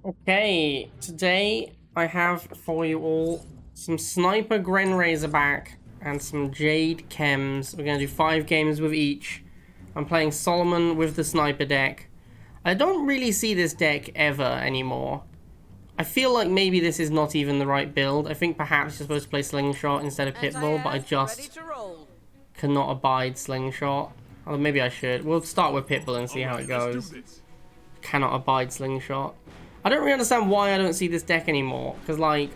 Okay, today I have for you all some Sniper Gren Razorback and some Jade Chems. We're going to do 5 games with each. I'm playing Solomon with the Sniper deck. I don't really see this deck ever anymore. I feel like maybe this is not even the right build. I think perhaps you're supposed to play Slingshot instead of Pitbull, but I just cannot abide Slingshot. Or maybe I should. We'll start with Pitbull and see how it goes. Cannot abide Slingshot. I don't really understand why I don't see this deck anymore, because, like,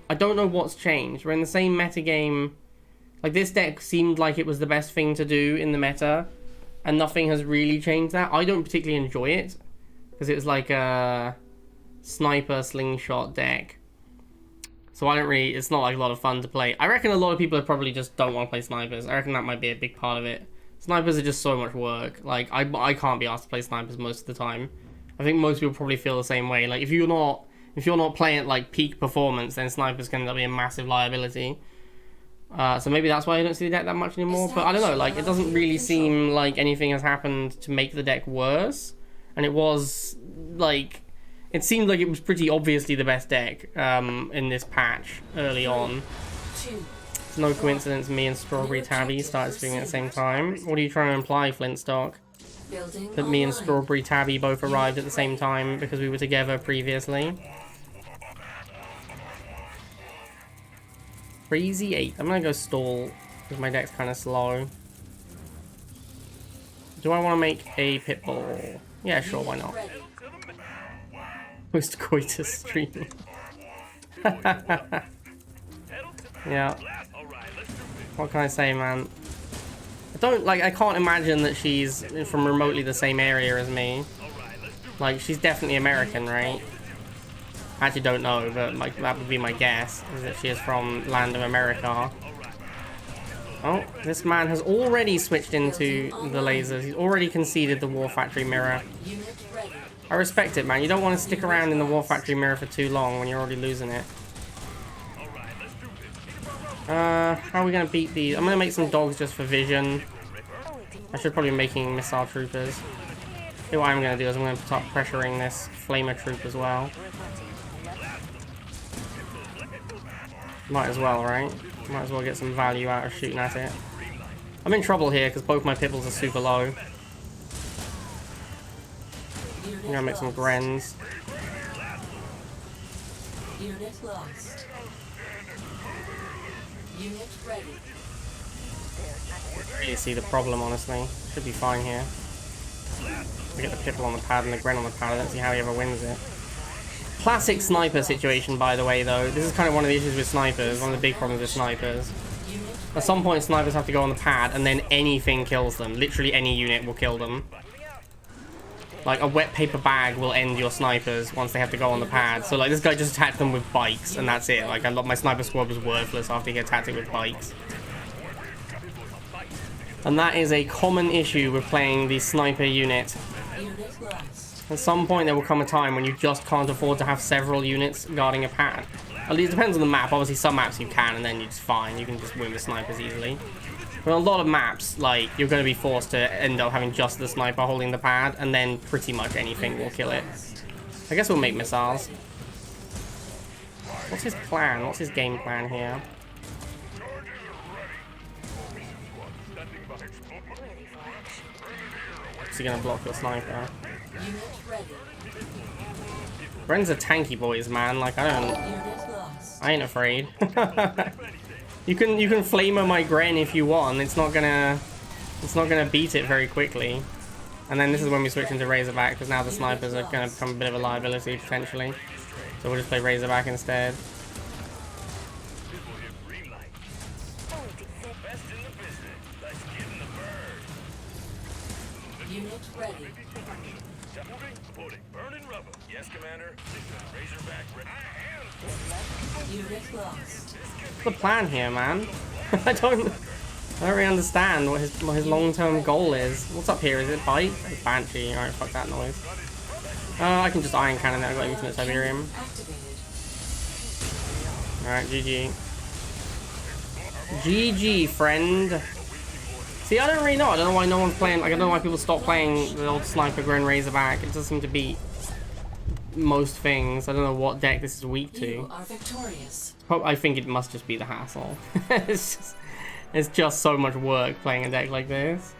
I don't know what's changed. We're in the same meta game. Like, this deck seemed like it was the best thing to do in the meta, and nothing has really changed that. I don't particularly enjoy it, because it was like a sniper slingshot deck. So I don't really, it's not like a lot of fun to play. I reckon a lot of people probably just don't want to play snipers. I reckon that might be a big part of it. Snipers are just so much work. Like, I can't be asked to play snipers most of the time. I think most people probably feel the same way. Like, if you're not playing at like peak performance, then snipers can end up being a massive liability. So maybe that's why I don't see the deck that much anymore. But I don't know. Like, it doesn't really seem like anything has happened to make the deck worse. And it was like, it seemed like it was pretty obviously the best deck in this patch early on. It's no coincidence me and Strawberry Tabby started streaming at the same time. What are you trying to imply, Flintstock? That me and Strawberry Tabby both arrived at the same time because we were together previously. Crazy 8. I'm gonna go stall because my deck's kind of slow. Do I want to make a Pitbull? Yeah, sure, why not? Post coitus streaming. Yeah. What can I say, man? I can't imagine that she's from remotely the same area as me. Like, she's definitely American, right? I actually don't know, but like, that would be my guess, is that she is from land of America. Oh, this man has already switched into the lasers. He's already conceded the War Factory mirror. I respect it, man. You don't want to stick around in the War Factory mirror for too long when you're already losing it. How are we going to beat these? I'm going to make some dogs just for vision. I should probably be making missile troopers. What I'm going to do is I'm going to start pressuring this flamer troop as well. Might as well, right? Might as well get some value out of shooting at it. I'm in trouble here because both my Pitbulls are super low. I'm going to make some Grens. Unit lost. Unit ready. Really see the problem, honestly. Should be fine here. We get the Pitbull on the pad and the Gren on the pad. I don't see how he ever wins it. Classic sniper situation, by the way, though. This is kind of one of the issues with snipers. One of the big problems with snipers. At some point, snipers have to go on the pad, and then anything kills them. Literally any unit will kill them. Like, a wet paper bag will end your snipers once they have to go on the pad. So, like, this guy just attacked them with bikes, and that's it. Like, my sniper squad was worthless after he attacked it with bikes. And that is a common issue with playing the sniper unit. At some point, there will come a time when you just can't afford to have several units guarding a pad. At least it depends on the map. Obviously, some maps you can, and then you're just fine. You can just win with snipers easily. But a lot of maps, like, you're going to be forced to end up having just the sniper holding the pad, and then pretty much anything will kill it. I guess we'll make missiles. What's his plan? What's his game plan here? Is he going to block your sniper? Bren's a tanky boys, man. Like, I ain't afraid. You can flamer my Gren if you want. It's not gonna beat it very quickly. And then this is when we switch into Razorback, because now the snipers are gonna become a bit of a liability potentially. So we'll just play Razorback instead. Unit ready. Yes, Commander. Razorback ready. Unit lost. What's the plan here, man? I don't really understand what his long-term goal is. What's up here? Is it Bite? It's Banshee. Alright, fuck that noise. I can just Iron Cannon that. I got Infinite Siberium. Alright, GG. GG, friend. See, I don't really know. I don't know why no one's playing. Like, I don't know why people stop playing the old Sniper Gren Razorback. It doesn't seem to be most things. I don't know what deck this is weak to. You are victorious. I think it must just be the hassle. It's just so much work playing a deck like this.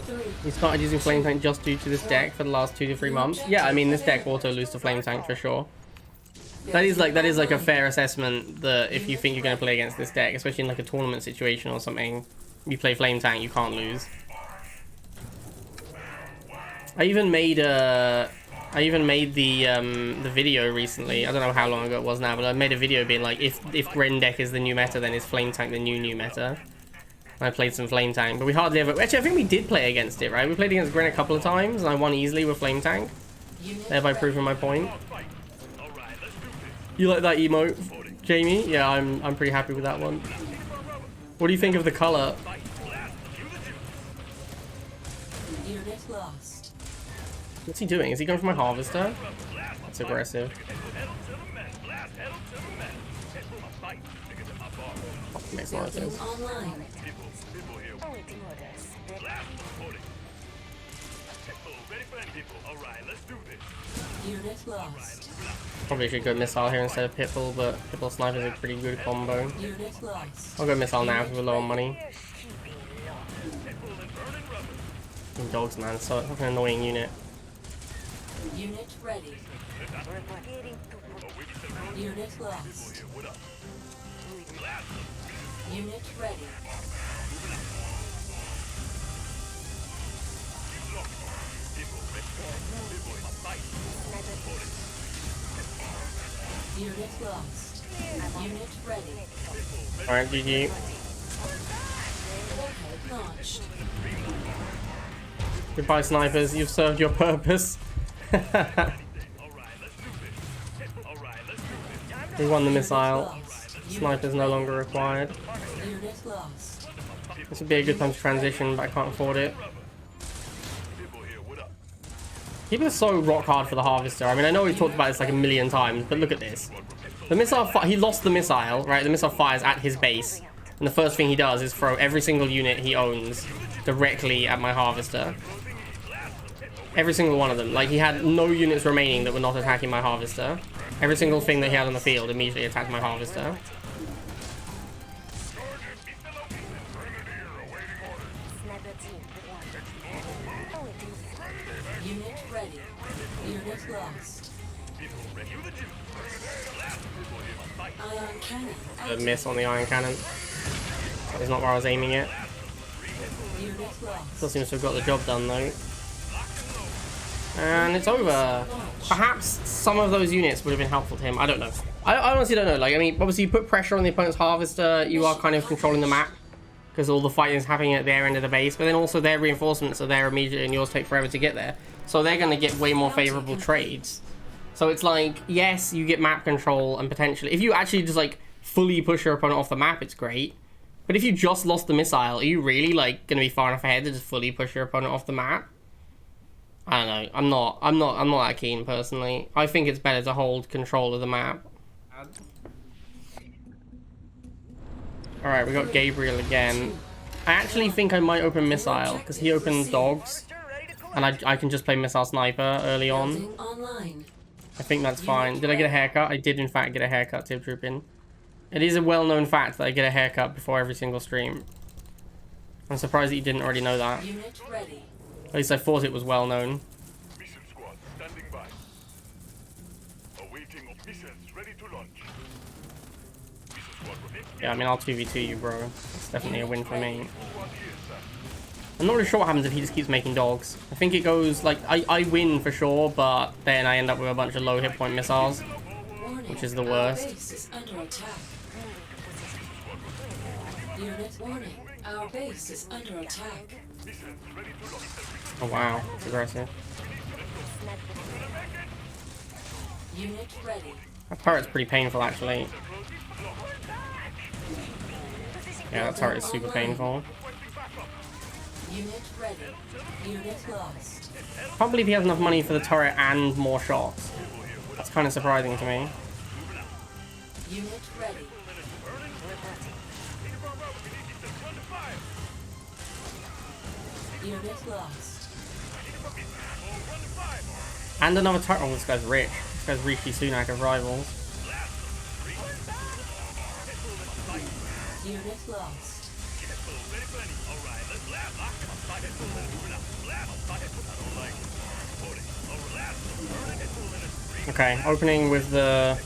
3, We started using Flame Tank just due to this deck for the last 2 to 3 months. Yeah, I mean this deck auto lose to Flame Tank for sure. That is like a fair assessment that if you think you're going to play against this deck, especially in like a tournament situation or something, you play Flame Tank, you can't lose. I even made the video recently. I don't know how long ago it was now, but I made a video being like, if Gren deck is the new meta, then is Flame Tank the new meta? And I played some Flame Tank, but we hardly ever. Actually, I think we did play against it, right? We played against Gren a couple of times, and I won easily with Flame Tank, thereby proving my point. You like that emote, Jamie? Yeah, I'm pretty happy with that one. What do you think of the color? unit lost. What's he doing? Is he going for my Harvester? That's aggressive. Makes a lot of sense. Online. Unit lost. Probably should go Missile here instead of Pitbull, but Pitbull Sniper is a pretty good combo. Unit lost. I'll go Missile now because we're low on money. And Dogs, man, so it's an annoying unit. Unit ready. Unit lost. Unit ready. Unit lost. Unit ready. Alright, GG. Launched. Goodbye, snipers. You've served your purpose. We won the missile. Snipers no longer required. Unit lost. This would be a good time to transition, but I can't afford it. People are so rock hard for the Harvester. I mean, I know we've talked about this like a million times, but look at this. The missile, he lost the missile, right? The missile fires at his base. And the first thing he does is throw every single unit he owns directly at my Harvester. Every single one of them. Like, he had no units remaining that were not attacking my Harvester. Every single thing that he had on the field immediately attacked my Harvester. Unit ready. Unit lost. Ion cannon. A miss on the iron cannon. That is not where I was aiming it. Unit lost. Still seems to have got the job done though. And it's over. Perhaps some of those units would have been helpful to him. I don't know. I honestly don't know. Like, I mean, obviously you put pressure on the opponent's Harvester, you are kind of controlling the map. Because all the fighting is happening at their end of the base. But then also their reinforcements are there immediately and yours take forever to get there. So they're going to get way more favorable trades. So it's like, yes, you get map control and potentially... If you actually just, like, fully push your opponent off the map, it's great. But if you just lost the missile, are you really, like, going to be far enough ahead to just fully push your opponent off the map? I don't know. I'm not that keen, personally. I think it's better to hold control of the map. Alright, we got Gabriel again. I actually think I might open Missile, because he opens Dogs. And I can just play Missile Sniper early on. Building online. I think that's fine. Did I get a haircut? I did in fact get a haircut, Tip Troopin. It is a well-known fact that I get a haircut before every single stream. I'm surprised that you didn't already know that. Unit ready. At least I thought it was well-known. Mission squad standing by. Awaiting missions ready to launch. Mission squad ready. Yeah, I mean, I'll 2v2 you, bro. It's definitely a win for me. I'm not really sure what happens if he just keeps making dogs. I think it goes, like, I win for sure, but then I end up with a bunch of low hit point missiles, Warning. which is the Our worst. base is under attack. Unit warning. Our base is under attack. Oh, wow. It's aggressive. Unit ready. That turret's pretty painful, actually. Yeah, that turret is super painful. Unit ready. Unit lost. Can't believe he has enough money for the turret and more shots. That's kind of surprising to me. Unit ready. Unit lost. And another turret. Oh, this guy's rich. This guy's Rishi Sunak of Rivals. Unit lost. Okay, opening with the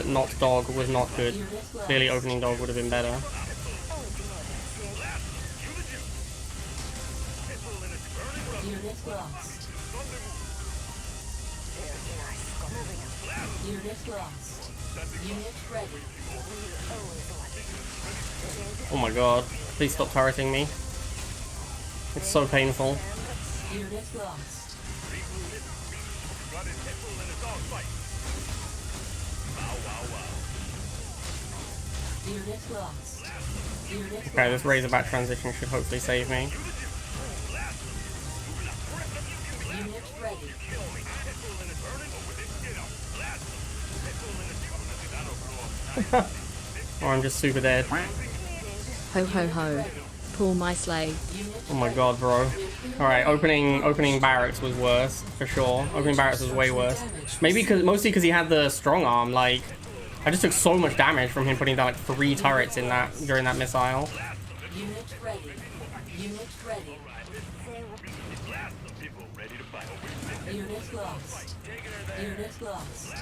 not dog was not good. Clearly opening dog would have been better. Unit lost. Unit lost. Unit ready. Oh my god. Please stop turreting me. It's so painful. Unit lost. Unit lost. Unit Okay, this Razorback transition should hopefully save me. Unit ready. Or I'm just super dead. Ho ho ho. Pull my sleigh. Oh my god, bro. Alright, opening barracks was worse, for sure. Opening barracks was way worse. Mostly because he had the strong arm, like, I just took so much damage from him putting down like 3 turrets in that during that missile. Unit ready. Unit ready. Unit lost. Unit lost.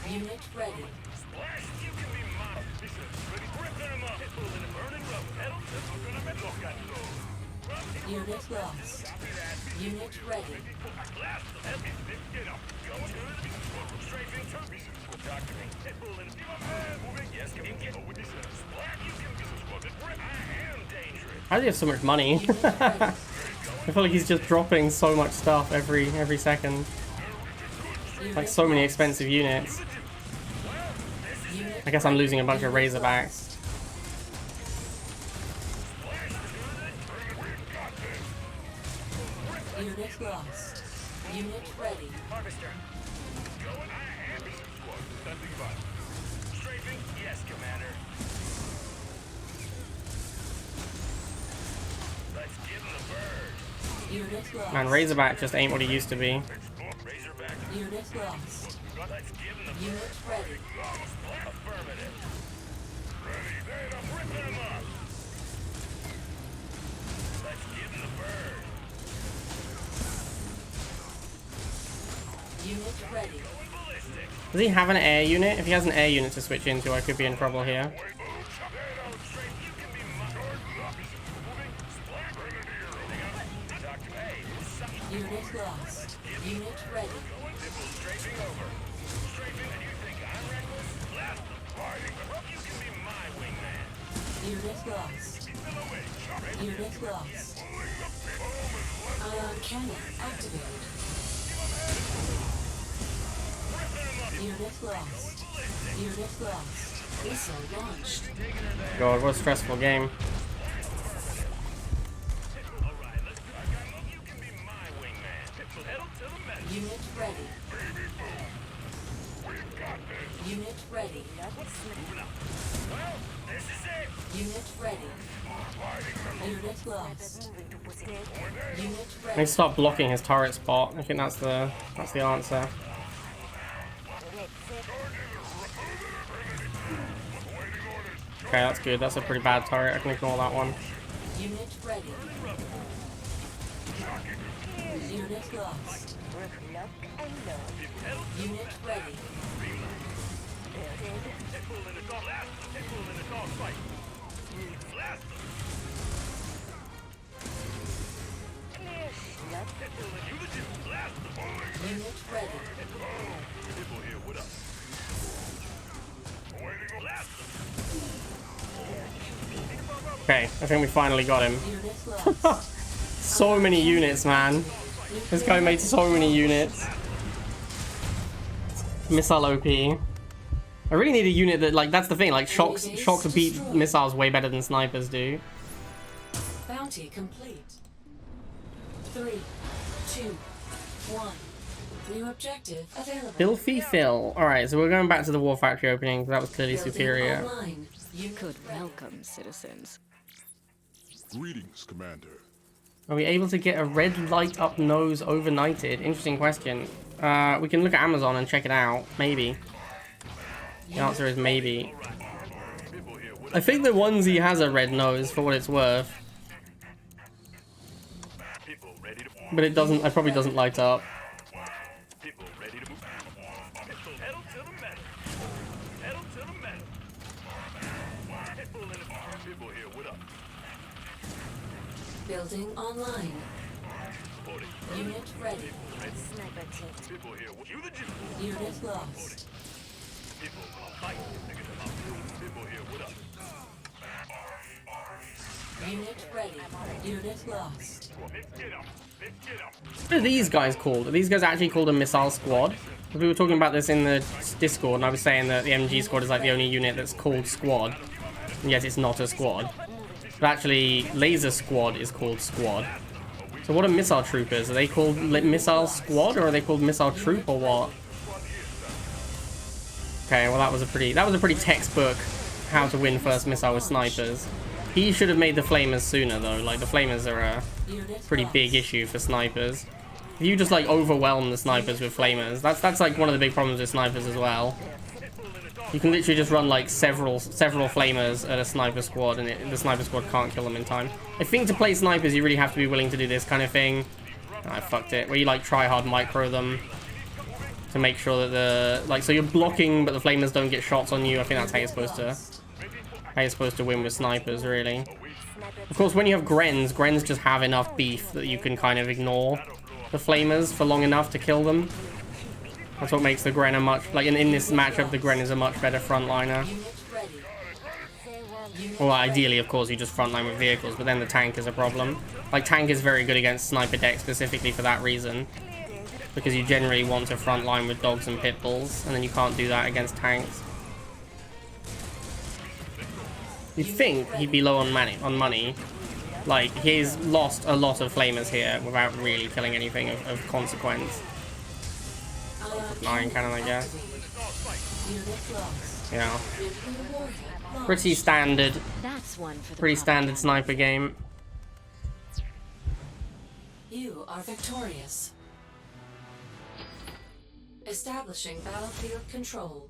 Unit ready. Unit lost. Unit ready. How do you have so much money? I feel like he's just dropping so much stuff every second. Like so many expensive units. I guess I'm losing a bunch of Razorbacks. Unit lost. Unit ready. Harvester. Strafing? Yes, Commander. Let's give him the bird. Unit lost. Man, Razorback just ain't what he used to be. Razorback. Unit lost. Let's give him the Unit ready. affirmative. Ready. I'm ripping him up. Let's give him the bird. Unit ready. Does he have an air unit? If he has an air unit to switch into, I could be in trouble here. Unit lost. Unit ready. Unit lost. Unit lost. Ion cannon activated. Unit lost. Unit lost. Missile launched. God, what a stressful game. Unit ready. Unit ready. Unit ready. Unit lost. Unit I ready. need to start blocking his turret spot. I think that's the answer. Okay, that's good. That's a pretty bad turret. I can ignore that one. Unit ready. Unit lost. Unit ready. Unit ready. Okay, I think we finally got him. Unit lost. So many units, man. This guy made so many units. Missile OP. I really need a unit that, like, that's the thing, like, shocks beat missiles way better than snipers do. Bounty complete. 3, 2, 1. New objective available. Filthy Phil. Alright, so we're going back to the War Factory opening, because that was clearly Building superior. online. Unit Good ready. welcome, citizens. Greetings, Commander. Are we able to get a red light up nose overnighted? Interesting question. We can look at Amazon and check it out. Maybe. The answer is maybe. I think the onesie has a red nose for what it's worth. But it doesn't, it probably doesn't light up. Building online. Unit ready. Unit lost. Unit ready. Unit lost. What are these guys called? Are these guys actually called a missile squad? We were talking about this in the Discord, and I was saying that the MG squad is like the only unit that's called squad. And yet it's not a squad. But actually, laser squad is called squad. So what are missile troopers? Are they called missile squad, or are they called missile troop, or what? Okay, well that was a pretty textbook how to win first missile with snipers. He should have made the flamers sooner though. Like the flamers are a pretty big issue for snipers. If you just like overwhelm the snipers with flamers, that's like one of the big problems with snipers as well. You can literally just run like several flamers at a sniper squad, and the sniper squad can't kill them in time. I think to play snipers, you really have to be willing to do this kind of thing. I fucked it. Where you like try hard micro them to make sure that so you're blocking, but the flamers don't get shots on you. I think that's how you're supposed to win with snipers, really. Of course, when you have Grens just have enough beef that you can kind of ignore the flamers for long enough to kill them. That's what makes the Gren a much, like in this matchup, the Gren is a much better frontliner. Well, ideally, of course, you just frontline with vehicles, but then the tank is a problem. Like, tank is very good against sniper decks specifically for that reason. Because you generally want to frontline with dogs and pit bulls, and then you can't do that against tanks. You'd think he'd be low on money. Like, he's lost a lot of flamers here without really killing anything of consequence. 9 cannon, I guess. Yeah. Pretty standard sniper game. You are victorious. Establishing battlefield control.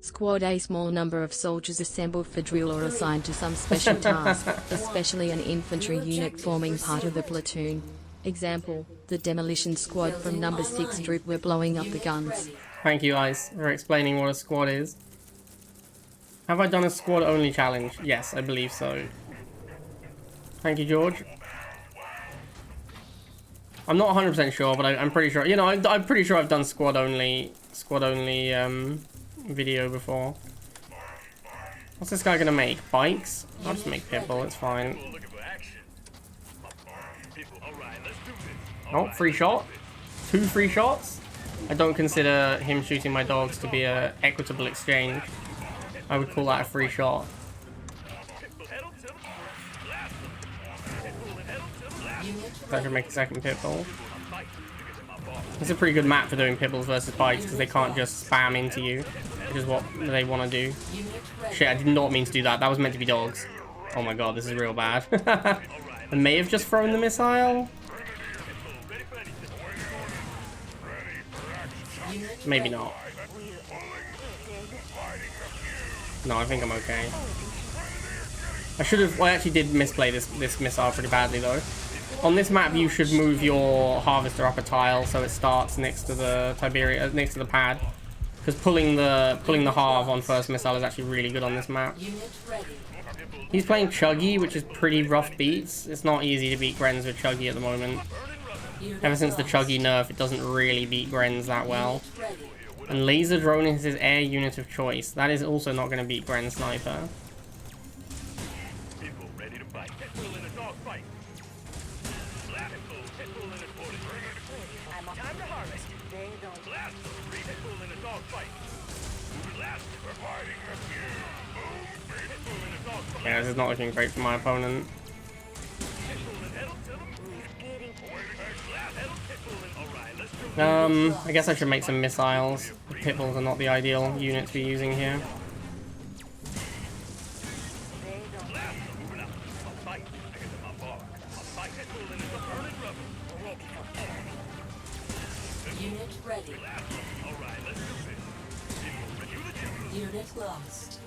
Squad: a small number of soldiers assembled for drill or assigned to some special task, especially an infantry unit forming part of the platoon. Example, the demolition squad from number 6 troop were blowing up the guns. Thank you, Ice, for explaining what a squad is. Have I done a squad only challenge? Yes, I believe so. Thank you, George. I'm not 100% sure, but I'm pretty sure. You know, I'm pretty sure I've done squad only video before. What's this guy gonna make? Bikes? I'll just make Pitbull, it's fine. Oh, free shot. 2 free shots. I don't consider him shooting my dogs to be an equitable exchange. I would call that a free shot. I should make a second Pitbull. It's a pretty good map for doing Pitbulls versus bikes because they can't just spam into you, which is what they want to do. Shit, I did not mean to do that. That was meant to be dogs. Oh my god, this is real bad. I may have just thrown the missile. Maybe not. No, I think I'm okay. I should have. Well, I actually did misplay this missile pretty badly though. On this map, you should move your harvester up a tile so it starts next to the next to the pad. Because pulling the harv on first missile is actually really good on this map. He's playing Chuggy, which is pretty rough beats. It's not easy to beat Grens with Chuggy at the moment. Ever since the Chuggy nerf, it doesn't really beat Grens that well. And Laser Drone is his air unit of choice. That is also not going to beat Gren Sniper. Yeah, this is not looking great for my opponent. I guess I should make some missiles. The Pitbulls are not the ideal unit to be using here. Unit ready. Unit lost.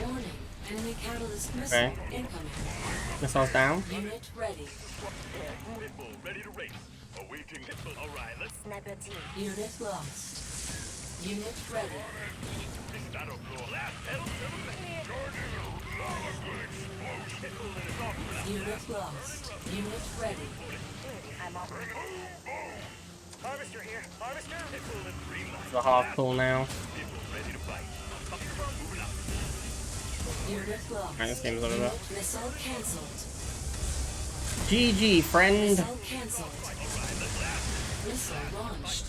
Warning. Enemy catalyst missile Okay. incoming. Missiles down. Unit ready. Ready to race. Awaiting. Alright, let's Sniper team. Unit lost. Unit ready. Unit lost. Unit ready. I'm on. Harvester here. Harvester. It's a half pull now. Unit lost. Alright, this game's over. Unit missile cancelled. GG, friend. Missile cancelled. Missile launched.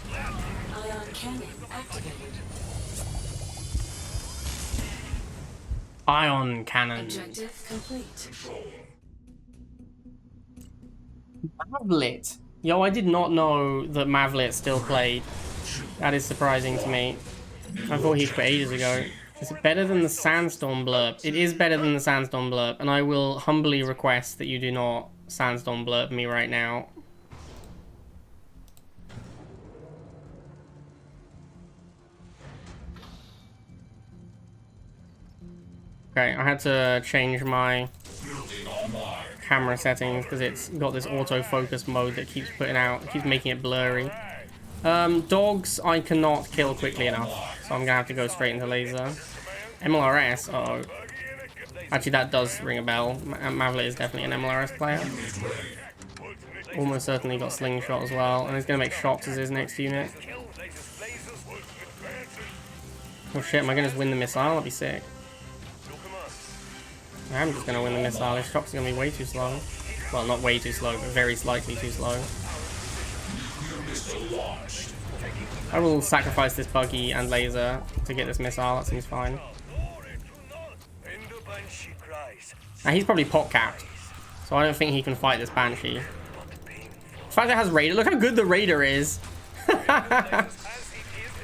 Ion cannon activated. Ion cannon. Objective complete. Mavlit. Yo, I did not know that Mavlit still played. That is surprising to me. I thought he quit ages ago. Is it better than the Sandstorm blurb? It is better than the Sandstorm blurb, and I will humbly request that you do not Sandstorm blurb me right now. Okay, I had to change my camera settings because it's got this autofocus mode that keeps keeps making it blurry. Dogs I cannot kill quickly enough, so I'm gonna have to go straight into laser. MLRS, uh oh. Actually, that does ring a bell. Mavlit is definitely an MLRS player. Almost certainly got slingshot as well, and he's gonna make shots as his next unit. Oh shit, am I gonna just win the missile? That'd be sick. I'm just gonna win the missile. His shots are gonna be way too slow. Well, not way too slow, but very slightly too slow. I will sacrifice this buggy and laser to get this missile. That seems fine. Now he's probably pot capped, so I don't think he can fight this Banshee. The fact that it has Raider, look how good the Raider is.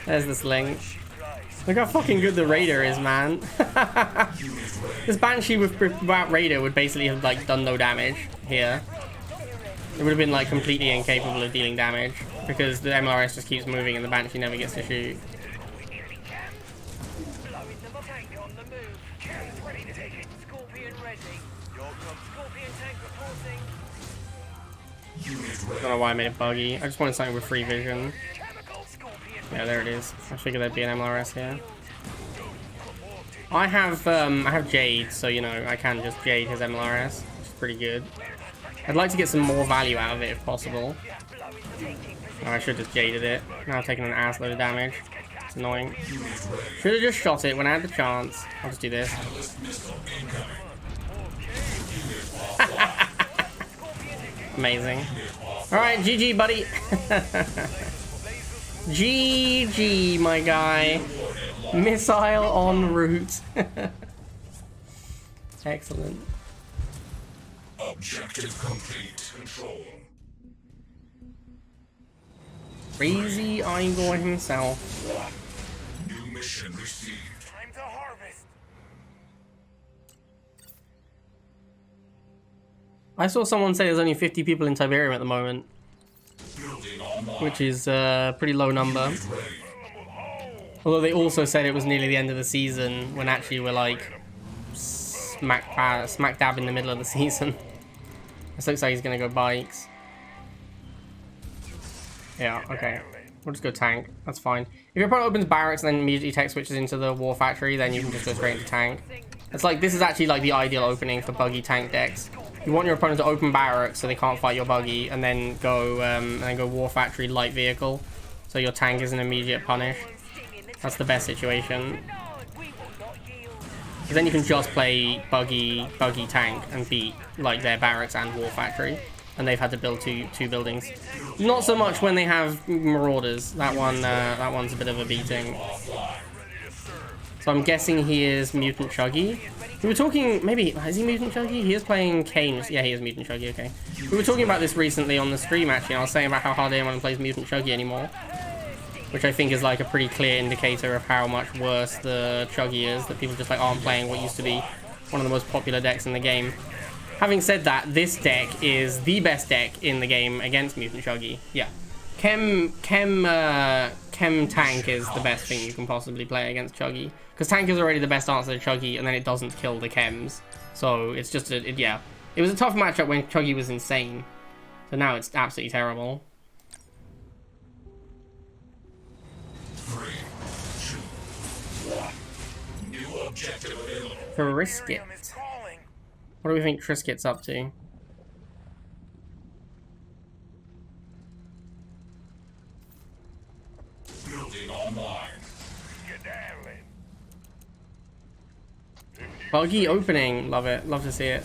There's the sling. Look how fucking good the Raider is, man. This Banshee without Raider would basically have like done no damage here. It would have been like completely incapable of dealing damage because the MLRS just keeps moving and the Banshee never gets to shoot. I don't know why I made it buggy. I just wanted something with free vision. Yeah, there it is. I figured there'd be an MLRS here. I have Jade, so you know I can just Jade his MLRS, which is pretty good. I'd like to get some more value out of it if possible. Oh, I should have just jaded it. Now I've taken an ass load of damage. It's annoying. Should have just shot it when I had the chance. I'll just do this. Amazing. Alright, GG, buddy. GG, my guy. Missile en route. Excellent. Objective complete. Control. Crazy Igor himself. New mission received. time to harvest. I saw someone say there's only 50 people in Tiberium at the moment, Building online. which is a pretty low number. Although they also said it was nearly the end of the season, when actually we're like smack dab in the middle of the season. This looks like he's gonna go bikes. Yeah, okay. We'll just go tank. That's fine. If your opponent opens barracks and then immediately tech switches into the war factory, then you can just go straight into tank. It's like, this is actually like the ideal opening for buggy tank decks. You want your opponent to open barracks so they can't fight your buggy, and then go war factory light vehicle, so your tank is an immediate punish. That's the best situation. Because then you can just play buggy tank and beat like their barracks and war factory, and they've had to build two buildings. Not so much when they have marauders. That one's a bit of a beating. So I'm guessing he is Mutant Chuggy. We were talking, maybe, is he Mutant Chuggy? He is playing Kane. Yeah, he is Mutant Chuggy, okay. We were talking about this recently on the stream, actually. I was saying about how hardly anyone plays Mutant Chuggy anymore, which I think is like a pretty clear indicator of how much worse the Chuggy is, that people just like aren't playing what used to be one of the most popular decks in the game. Having said that, this deck is the best deck in the game against Mutant Chuggy. Yeah. Chem Tank is the best thing you can possibly play against Chuggy. Because Tank is already the best answer to Chuggy, and then it doesn't kill the Chems. So it's just, yeah. It was a tough matchup when Chuggy was insane. So now it's absolutely terrible. 3, 2, 1. New objective available. Trisket. What do we think Trisket's up to? Building online. Buggy opening. Love it. Love to see it.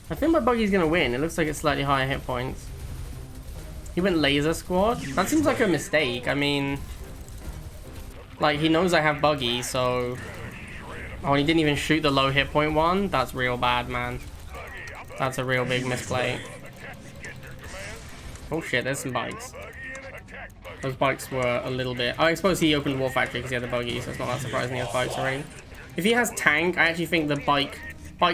I think my Buggy's gonna win. It looks like it's slightly higher hit points. He went laser squad? That seems like a mistake. I mean, like, he knows I have Buggy, so... Oh, and he didn't even shoot the low hit point one? That's real bad, man. That's a real big misplay. Oh shit, there's some bikes. Those bikes were a little bit... I suppose he opened War Factory because he had the Buggy, so it's not that surprising he has bikes already. If he has tank, I actually think the bike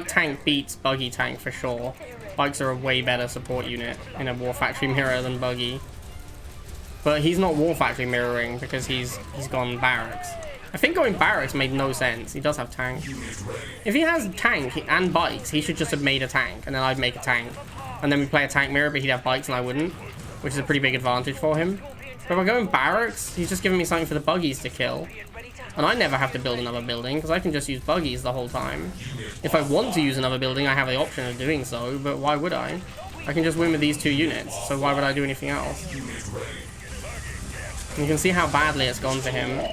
tank beats Buggy-tank for sure. Bikes are a way better support unit in a War Factory mirror than Buggy. But he's not War Factory mirroring because he's gone barracks. I think going barracks made no sense. He does have tank. If he has tank and bikes, he should just have made a tank, and then I'd make a tank. And then we play a tank mirror, but he'd have bikes and I wouldn't, which is a pretty big advantage for him. But if I go in barracks, he's just giving me something for the Buggies to kill. And I never have to build another building, because I can just use Buggies the whole time. If I want to use another building, I have the option of doing so, but why would I? I can just win with these 2 units, so why would I do anything else? And you can see how badly it's gone for him.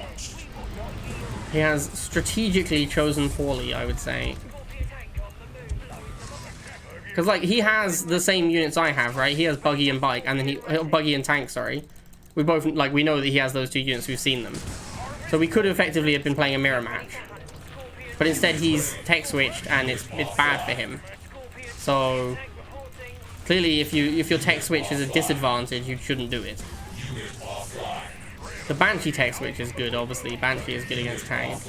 He has strategically chosen poorly, I would say. Because, like, he has the same units I have, right? He has Buggy and Bike, and then Buggy and Tank, sorry. We both, like, we know that he has those 2 units, we've seen them. So we could effectively have been playing a mirror match. But instead he's tech switched and it's bad for him. So clearly if your tech switch is a disadvantage, you shouldn't do it. The Banshee tech switch is good, obviously. Banshee is good against tank.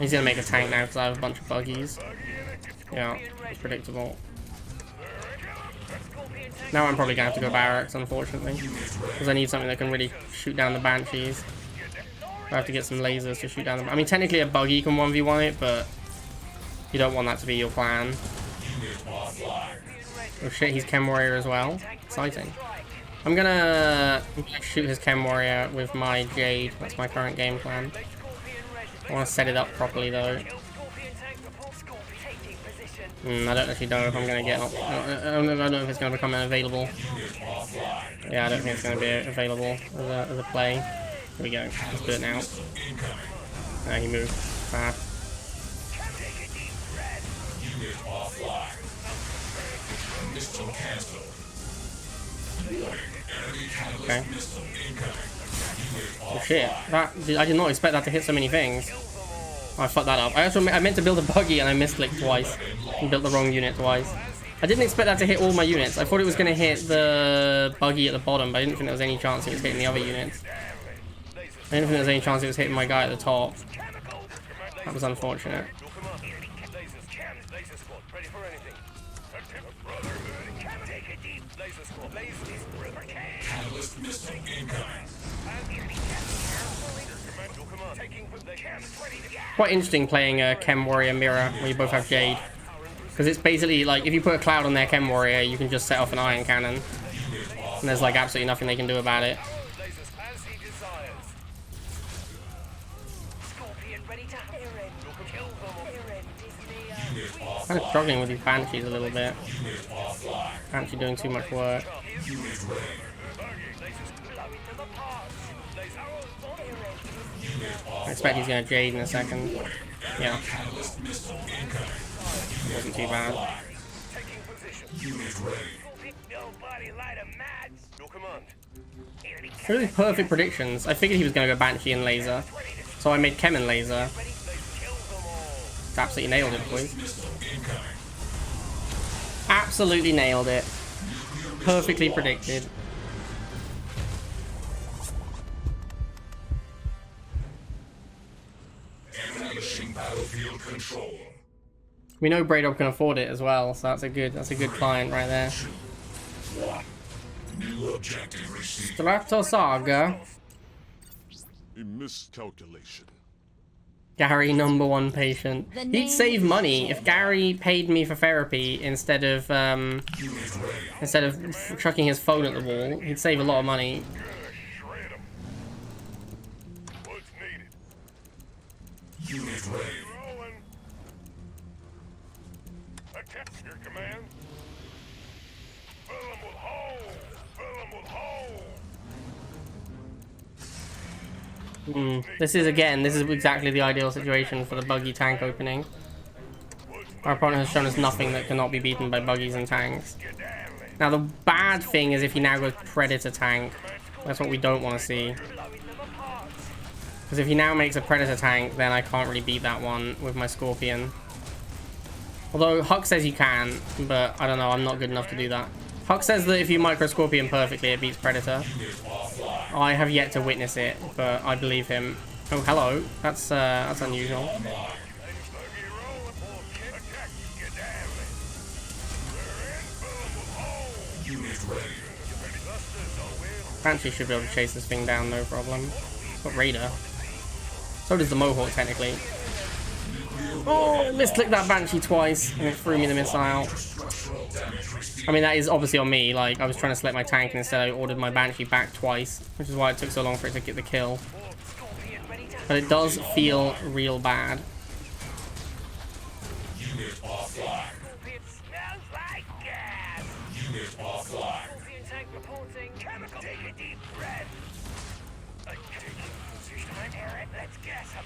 He's gonna make a tank now because I have a bunch of Buggies. Yeah, it's predictable. Now I'm probably gonna have to go barracks, unfortunately. Because I need something that can really shoot down the Banshees. I have to get some lasers to shoot down them. I mean, technically a Buggy can 1v1 it, but you don't want that to be your plan. Oh shit, he's Chem Warrior as well. Exciting. I'm gonna shoot his Chem Warrior with my Jade. That's my current game plan. I want to set it up properly though. I don't actually know if I'm gonna get... I don't know if it's gonna become unavailable. Yeah, I don't think it's gonna be available as a play. Here we go. Let's do it now. He moved fast. Okay. Oh shit! I did not expect that to hit so many things. Oh, I fucked that up. I meant to build a Buggy and I misclicked twice. And built the wrong unit twice. I didn't expect that to hit all my units. I thought it was going to hit the Buggy at the bottom, but I didn't think there was any chance it was hitting the other units. I didn't think there was any chance it was hitting my guy at the top. That was unfortunate. Quite interesting playing a Chem Warrior mirror where you both have Jade. Because it's basically like, if you put a cloud on their Chem Warrior, you can just set off an ion cannon. And there's like absolutely nothing they can do about it. Kind of struggling with these Banshees a little bit. Banshee doing too much work. I expect he's going to Jade in a second. Yeah. Wasn't too bad. Really perfect predictions. I figured he was going to go Banshee and Laser. So I made Chem and Laser. It's absolutely nailed it, boys. Absolutely nailed it. Perfectly predicted. Establishing battlefield control. We know Braydog can afford it as well, so that's a good client right there. New objective received. Stratosaga. A miscalculation. Gary, #1 patient. He'd save money if Gary paid me for therapy instead of chucking his phone at the wall. He'd save a lot of money. Shred 'em. What's needed? Unit ready. Rolling. Attack your command. Fill 'em with holes. Fill 'em with holes. This is exactly the ideal situation for the buggy tank opening. Our opponent has shown us nothing that cannot be beaten by buggies and tanks. Now the bad thing is if he now goes Predator tank. That's what we don't want to see. Because if he now makes a Predator tank, then I can't really beat that one with my Scorpion. Although Huck says you can, but I don't know, I'm not good enough to do that. Huck says that if you micro Scorpion perfectly, it beats Predator. I have yet to witness it, but I believe him. Oh, hello. That's unusual. Unit ready. Banshee should be able to chase this thing down, no problem. It's got Raider. So does the Mohawk, technically. Oh, I misclicked that Banshee twice, and it threw me the missile. I mean, that is obviously on me. Like, I was trying to select my tank, and instead I ordered my Banshee back twice, which is why it took so long for it to get the kill. But it does feel real bad. Unit offline. It smells like gas. Unit offline. Scorpion tank reporting. Chemical. Take a deep breath. I take position. I'm Eric. Let's gas him.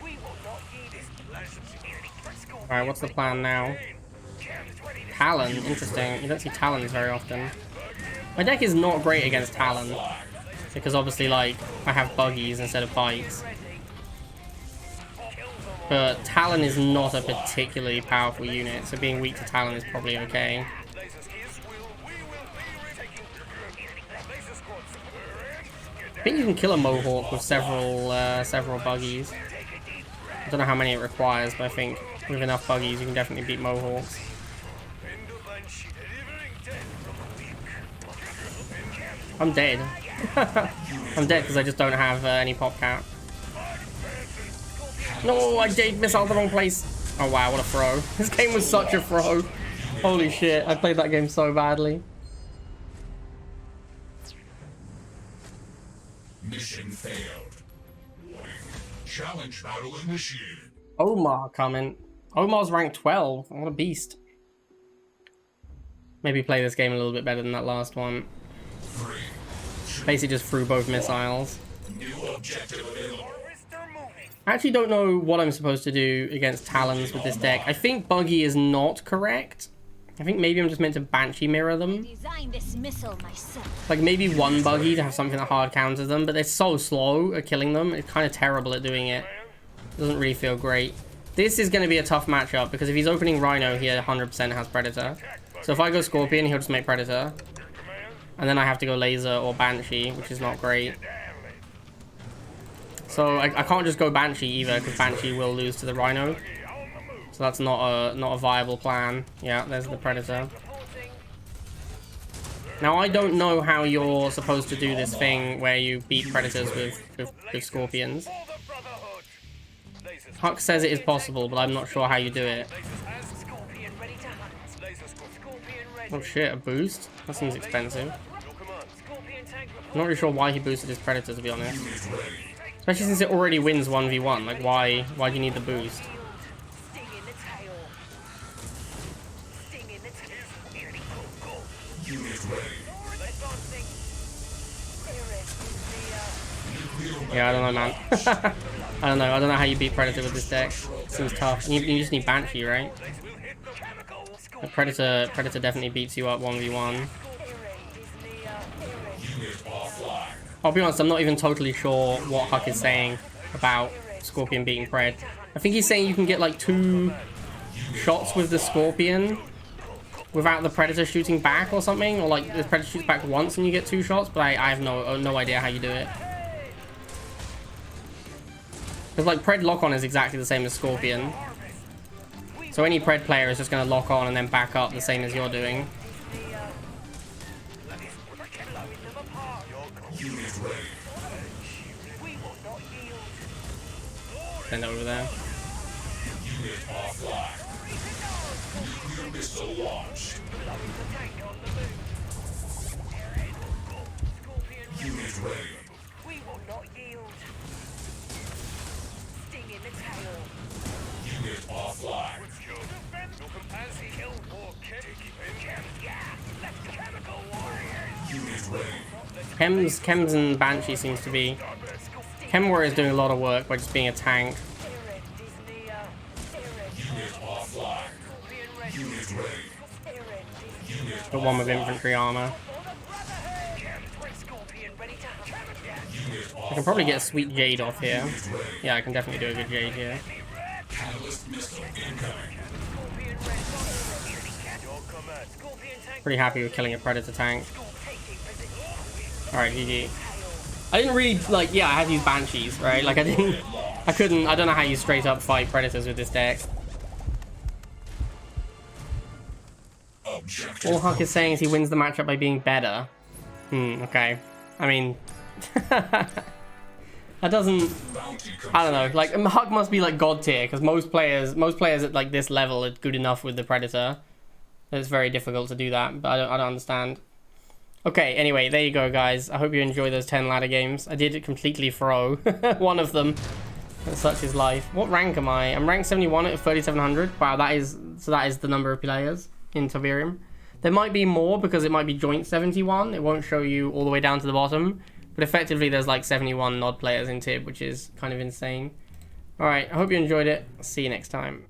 We will not need this. Alright, what's the plan now? Talon, interesting. You don't see Talons very often. My deck is not great against Talon. Because obviously, like, I have buggies instead of bikes. But Talon is not a particularly powerful unit, so being weak to Talon is probably okay. I think you can kill a Mohawk with several buggies. I don't know how many it requires, but I think with enough buggies you can definitely beat Mohawks. I'm dead. I'm dead because I just don't have any pop cap. No, I did missile the wrong place. Oh wow, what a throw. This game was such a throw. Holy shit, I played that game so badly. Mission failed. Challenge battle initiated. Omar coming. Omar's rank 12. What a beast. Maybe play this game a little bit better than that last one. Basically just threw both missiles. New objective available. I actually don't know what I'm supposed to do against Talons with this deck. I think Buggy is not correct. I think maybe I'm just meant to Banshee mirror them. Designed this missile myself. Like maybe one Buggy to have something that hard counters them, but they're so slow at killing them. It's kind of terrible at doing it. Doesn't really feel great. This is going to be a tough matchup because if he's opening Rhino, he 100% has Predator. So if I go Scorpion, he'll just make Predator. And then I have to go Laser or Banshee, which is not great. So I can't just go Banshee either because Banshee will lose to the Rhino. So that's not a viable plan. Yeah, there's the Predator. Now I don't know how you're supposed to do this thing where you beat Predators with Scorpions. Huck says it is possible, but I'm not sure how you do it. Oh shit, a boost? That seems expensive. I'm not really sure why he boosted his Predator, to be honest. Especially since it already wins 1v1. Like, why do you need the boost? Yeah, I don't know, man. I don't know how you beat Predator with this deck. Seems tough. And you just need Banshee, right? The Predator definitely beats you up 1v1. I'll be honest, I'm not even totally sure what Huck is saying about Scorpion beating Pred. I think he's saying you can get like 2 shots with the Scorpion without the Predator shooting back or something, or like the Predator shoots back once and you get 2 shots, but I have no idea how you do it. Because like Pred lock-on is exactly the same as Scorpion. So any Pred player is just going to lock on and then back up the same as you're doing. Unit ready. Send over there. Unit offline. Nuclear missile launched. Unit ready. We will not yield. Sting in the tail. Unit offline. Kill or kick. Yeah, let's chemical warriors. Unit ready. Chems and Banshee seems to be... Chem Warrior is doing a lot of work by just being a tank. Unit offline. Unit ready. Got one with infantry armor. I can probably get a sweet Jade off here. Yeah, I can definitely do a good Jade here. Catalyst missile incoming. Pretty happy with killing a Predator tank. Alright, GG. I didn't really, like, yeah, I had to use Banshees, right? Like, I don't know how you straight up fight Predators with this deck. Objective. All Huck is saying is he wins the matchup by being better. Okay. I mean... that doesn't... I don't know. Like, Huck must be, like, God tier, because most players at, like, this level are good enough with the Predator. It's very difficult to do that, but I don't understand. Okay, anyway, there you go, guys. I hope you enjoy those 10 ladder games. I did it completely throw. One of them. And such is life. What rank am I? I'm rank 71 at 3700. Wow, that is the number of players in Tiberium. There might be more because it might be joint 71. It won't show you all the way down to the bottom. But effectively, there's like 71 nod players in Tib, which is kind of insane. Alright, I hope you enjoyed it. See you next time.